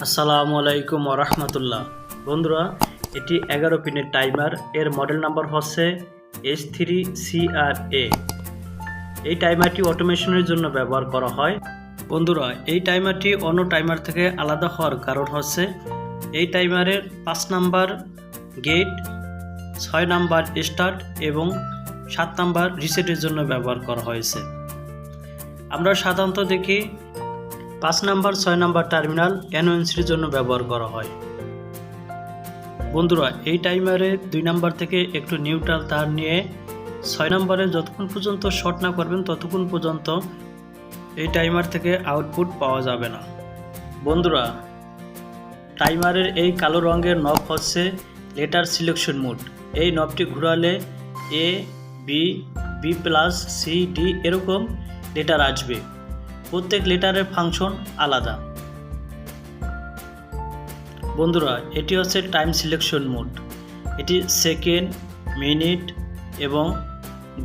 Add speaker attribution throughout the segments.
Speaker 1: আসসালামু আলাইকুম ওরহমতুল্লাহ। বন্ধুরা, এটি 11 পিনের টাইমার। এর মডেল নাম্বার হচ্ছে H3Cr-A। এই টাইমারটি অটোমেশনের জন্য ব্যবহার করা হয়। বন্ধুরা, এই টাইমারটি অন্য টাইমার থেকে আলাদা হওয়ার কারণ হচ্ছে এই টাইমারের 5 নাম্বার গেট, 6 নাম্বার স্টার্ট এবং 7 নাম্বার রিসেটের জন্য ব্যবহার করা হয়েছে। আমরা সাধারণত দেখি 5 নাম্বার 6 নাম্বার টার্মিনাল এনওএনসির জন্য ব্যবহার করা হয়। বন্ধুরা, এই টাইমারে 2 নাম্বার থেকে একটু নিউট্রাল তার নিয়ে 6 নাম্বারে যতক্ষণ পর্যন্ত শর্ট না করবেন ততক্ষণ পর্যন্ত এই টাইমার থেকে আউটপুট পাওয়া যাবে না। বন্ধুরা, টাইমারের এই কালো রঙের নব হচ্ছে লেটার সিলেকশন মোড। এই নবটি ঘোরালে A, B, B plus, C, D এরকম লেটার আসবে। প্রত্যেক লেটারের ফাংশন আলাদা। বন্ধুরা, এটি হচ্ছে টাইম সিলেকশন মোড। এটি সেকেন্ড, মিনিট এবং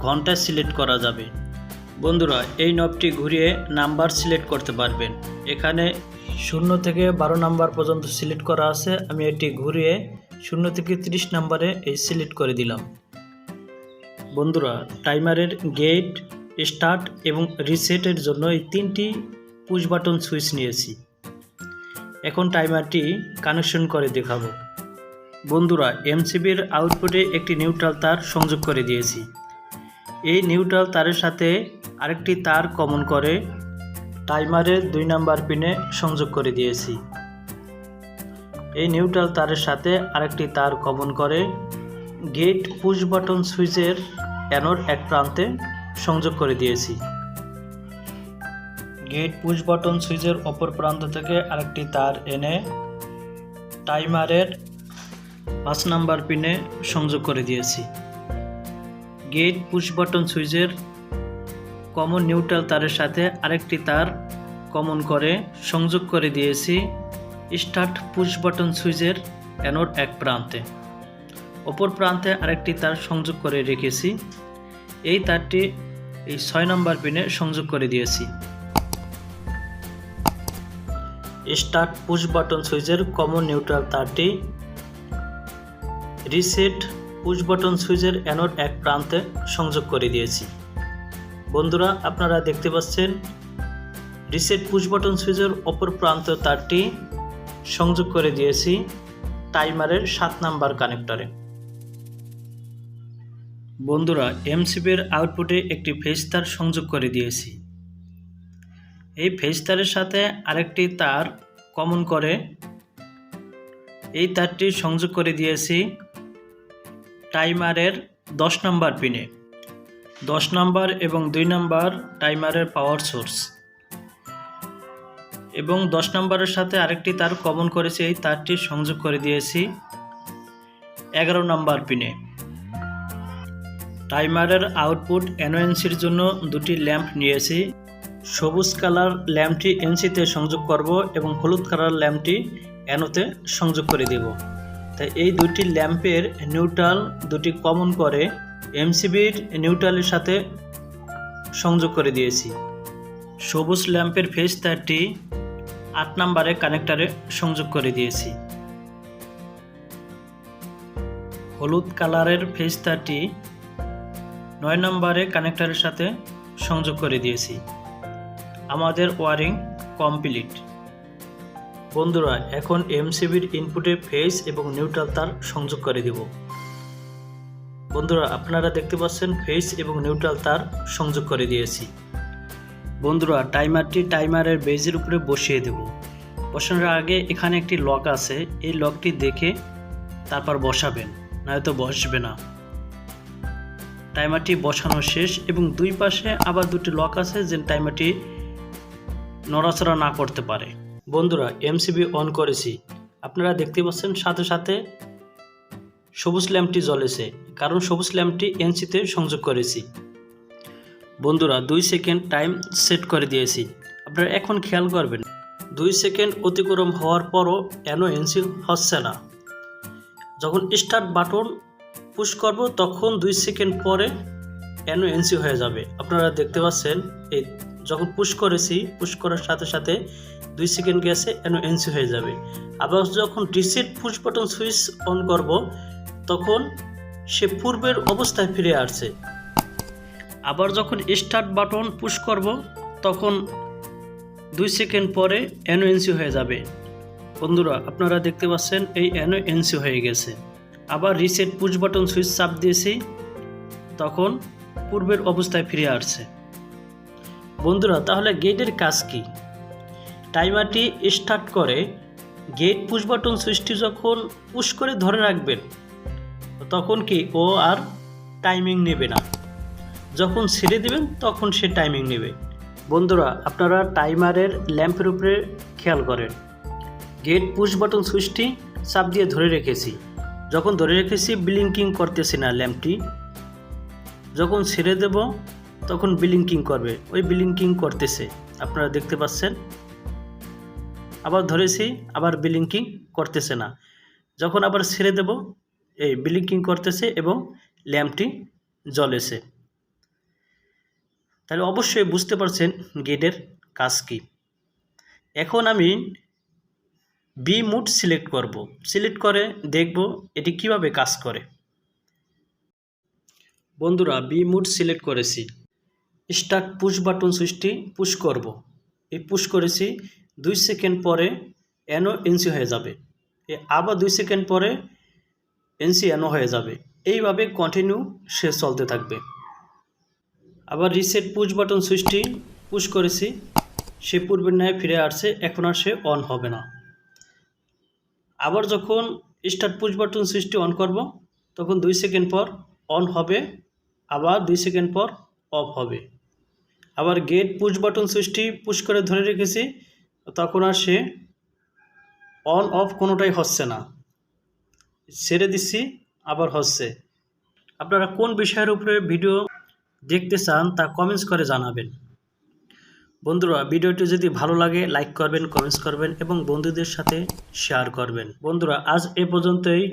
Speaker 1: ঘন্টা সিলেক্ট করা যাবে। বন্ধুরা, এই নবটি ঘুরিয়ে নাম্বার সিলেক্ট করতে পারবেন। এখানে 0 থেকে 12 নাম্বার পর্যন্ত সিলেক্ট করা আছে। আমি এটি ঘুরিয়ে 0 থেকে 30 নাম্বারে এই সিলেক্ট করে দিলাম। বন্ধুরা, টাইমারের গেট, স্টার্ট এবং রিসেটের জন্য এই 3টি পুশ বাটন সুইচ নিয়েছি। এখন টাইমারটি কানেকশন করে দেখাবো। বন্ধুরা, এমসিবির আউটপুটে একটি নিউট্রাল তার সংযোগ করে দিয়েছি। এই নিউট্রাল তারের সাথে আরেকটি তার কমন করে টাইমারের 2 নাম্বার পিনে সংযোগ করে দিয়েছি। এই নিউট্রাল তারের সাথে আরেকটি তার কমন করে গেট পুশ বাটন সুইচের অ্যানোড এক প্রান্তে সংযোগ করে দিয়েছি। গেট পুশ বাটন সুইচের অপর প্রান্ত থেকে আরেকটি তার এনে টাইমারের 5 নাম্বার পিনে সংযোগ করে দিয়েছি। গেট পুশ বাটন সুইচের কমন নিউট্রাল তারের সাথে আরেকটি তার কমন করে সংযোগ করে দিয়েছি স্টার্ট পুশ বাটন সুইচের অ্যানোড এক প্রান্তে। অপর প্রান্তে আরেকটি তার সংযোগ করে রেখেছি। এই তারটি এই 6 নাম্বার পিনে সংযোগ করে দিয়েছি। স্টার্ট পুশ বাটন সুইচের কমন নিউট্রাল তারটি রিসেট পুশ বাটন সুইচের অ্যানোড এক প্রান্তে সংযোগ করে দিয়েছি। বন্ধুরা, আপনারা দেখতে পাচ্ছেন রিসেট পুশ বাটন সুইচের অপর প্রান্ত তারটি সংযোগ করে দিয়েছি টাইমারের 7 নাম্বার কানেক্টরে। বন্ধুরা, এমসিবির আউটপুটে একটি ফেজ তার সংযোগ করে দিয়েছি। এই ফেজ তারের সাথে আরেকটি তার কমন করে এই তারটি সংযোগ করে দিয়েছি টাইমারের 10 নাম্বার পিনে। 10 নাম্বার এবং 2 নাম্বার টাইমারের পাওয়ার সোর্স এবং 10 নাম্বারের সাথে আরেকটি তার কমন করেছি। এই তারটি সংযোগ করে দিয়েছি 11 নাম্বার পিনে। টাইমারের আউটপুট এনওএনসির জন্য 2টি ল্যাম্প নিয়েছি। সবুজ কালার ল্যাম্পটি এনসিতে সংযোগ করব এবং হলুদ কালার ল্যাম্পটি এনোতে সংযোগ করে দেব। তাই এই 2টি ল্যাম্পের নিউট্রাল 2টি কমন করে এমসিবির নিউট্রালের সাথে সংযোগ করে দিয়েছি। সবুজ ল্যাম্পের ফেজ তারটি 8 নাম্বারে কানেক্টরে সংযোগ করে দিয়েছি। হলুদ কালারের ফেজ তারটি 9 নাম্বারে কানেক্টরের সাথে সংযোগ করে দিয়েছি। আমাদের ওয়ারিং কমপ্লিট। বন্ধুরা, এখন এমসিবির ইনপুটে ফেজ এবং নিউট্রাল তার সংযোগ করে দেব। বন্ধুরা, আপনারা দেখতে পাচ্ছেন ফেজ এবং নিউট্রাল তার সংযোগ করে দিয়েছি। বন্ধুরা, টাইমারটি টাইমারের বেজের উপরে বসিয়ে দেব। বসানোর আগে এখানে একটি লক আছে, এই লকটি দেখে তারপর বসাবেন, নয়তো বসবে না। টাইমারটি বসানো শেষ এবং 2 পাশে আবার 2টি লক আছে যে টাইমারটি নড়াচড়া না করতে পারে। বন্ধুরা, এমসিবি অন করেছি। আপনারা দেখতে পাচ্ছেন সাথে সাথে সবুজ ল্যাম্পটি জ্বলেছে, কারণ সবুজ ল্যাম্পটি এনসিতে সংযোগ করেছি। বন্ধুরা, 2 সেকেন্ড টাইম সেট করে দিয়েছি। আপনারা এখন খেয়াল করবেন 2 সেকেন্ড অতিক্রম হওয়ার পরও এনওএনসি হচ্ছে না। যখন স্টার্ট বাটন পুশ করব তখন 2 সেকেন্ড পরে এনওএনসি হয়ে যাবে। আপনারা দেখতে পাচ্ছেন এই যখন পুশ করেছি, পুশ করার সাথে সাথে 2 সেকেন্ড গেছে এনওএনসি হয়ে যাবে। আবার যখন reset push button switch on করব তখন সে পূর্বের অবস্থায় ফিরে আসছে। আবার যখন স্টার্ট বাটন পুশ করব তখন 2 সেকেন্ড পরে এনওএনসি হয়ে যাবে। বন্ধুরা আপনারা দেখতে পাচ্ছেন এই এনওএনসি হয়ে গেছে। আবার রিসেট পুশ বাটন সুইচ চাপ দিয়েছি, তখন পূর্বের অবস্থায় ফিরে আসছে। বন্ধুরা তাহলে গেটের কাজ কি? টাইমারটি স্টার্ট করে গেট পুশ বাটন সুইচটি যখন পুশ করে ধরে রাখবেন তখন কি ও আর টাইমিং নেবে না, যখন ছেড়ে দেবেন তখন সে টাইমিং নেবে। বন্ধুরা আপনারা টাইমারের ল্যাম্পের উপরে খেয়াল করেন, গেট পুশ বাটন সুইচটি চাপ দিয়ে ধরে রেখেছি, যখন ধরে রেখেছি ব্লিঙ্কিং করতেছে না ল্যাম্পটি, যখন ছেড়ে দেব তখন ব্লিঙ্কিং করবে, ওই ব্লিঙ্কিং করতেছে আপনারা দেখতে পাচ্ছেন। আবার ধরেছি, আবার ব্লিঙ্কিং করতেছে না, যখন আবার ছেড়ে দেব এই ব্লিঙ্কিং করতেছে এবং ল্যাম্পটি জ্বলেছে। তাহলে অবশ্যই বুঝতে পারছেন গেটের কাজ কি। এখন আমি বি মুড সিলেক্ট করব, সিলেক্ট করে দেখব এটি কিভাবে কাজ করে। বন্ধুরা বি মুড সিলেক্ট করেছি, স্টার্ট পুশ বাটন সুইচটি পুশ করব, এই পুশ করেছি 2 সেকেন্ড পরে এনওএনসি হয়ে যাবে, আবার 2 সেকেন্ড পরে এনসি এনও হয়ে যাবে, এইভাবে কন্টিনিউ সে চলতে থাকবে। আবার রিসেট পুশ বাটন সুইচটি পুশ করেছি, সে পূর্বের ন্যায় ফিরে আসছে, এখন আর সে অন হবে না। আবার যখন স্টার্ট পুশ বাটন সুইচটি অন করব তখন 2 সেকেন্ড পর অন হবে, আবার 2 সেকেন্ড পর অফ হবে। আবার গেট পুশ বাটন সুইচটি পুশ করে ধরে রেখেছি, তখন আর সে অন অফ কোনোটাই হচ্ছে না, ছেড়ে দিচ্ছি আবার হচ্ছে। আপনারা কোন বিষয়ের উপরে ভিডিও দেখতে চান তা কমেন্টস করে জানাবেন। বন্ধুরা ভিডিওটি যদি ভালো লাগে লাইক করবেন, কমেন্টস করবেন এবং বন্ধুদের সাথে শেয়ার করবেন। বন্ধুরা আজ এ পর্যন্তই।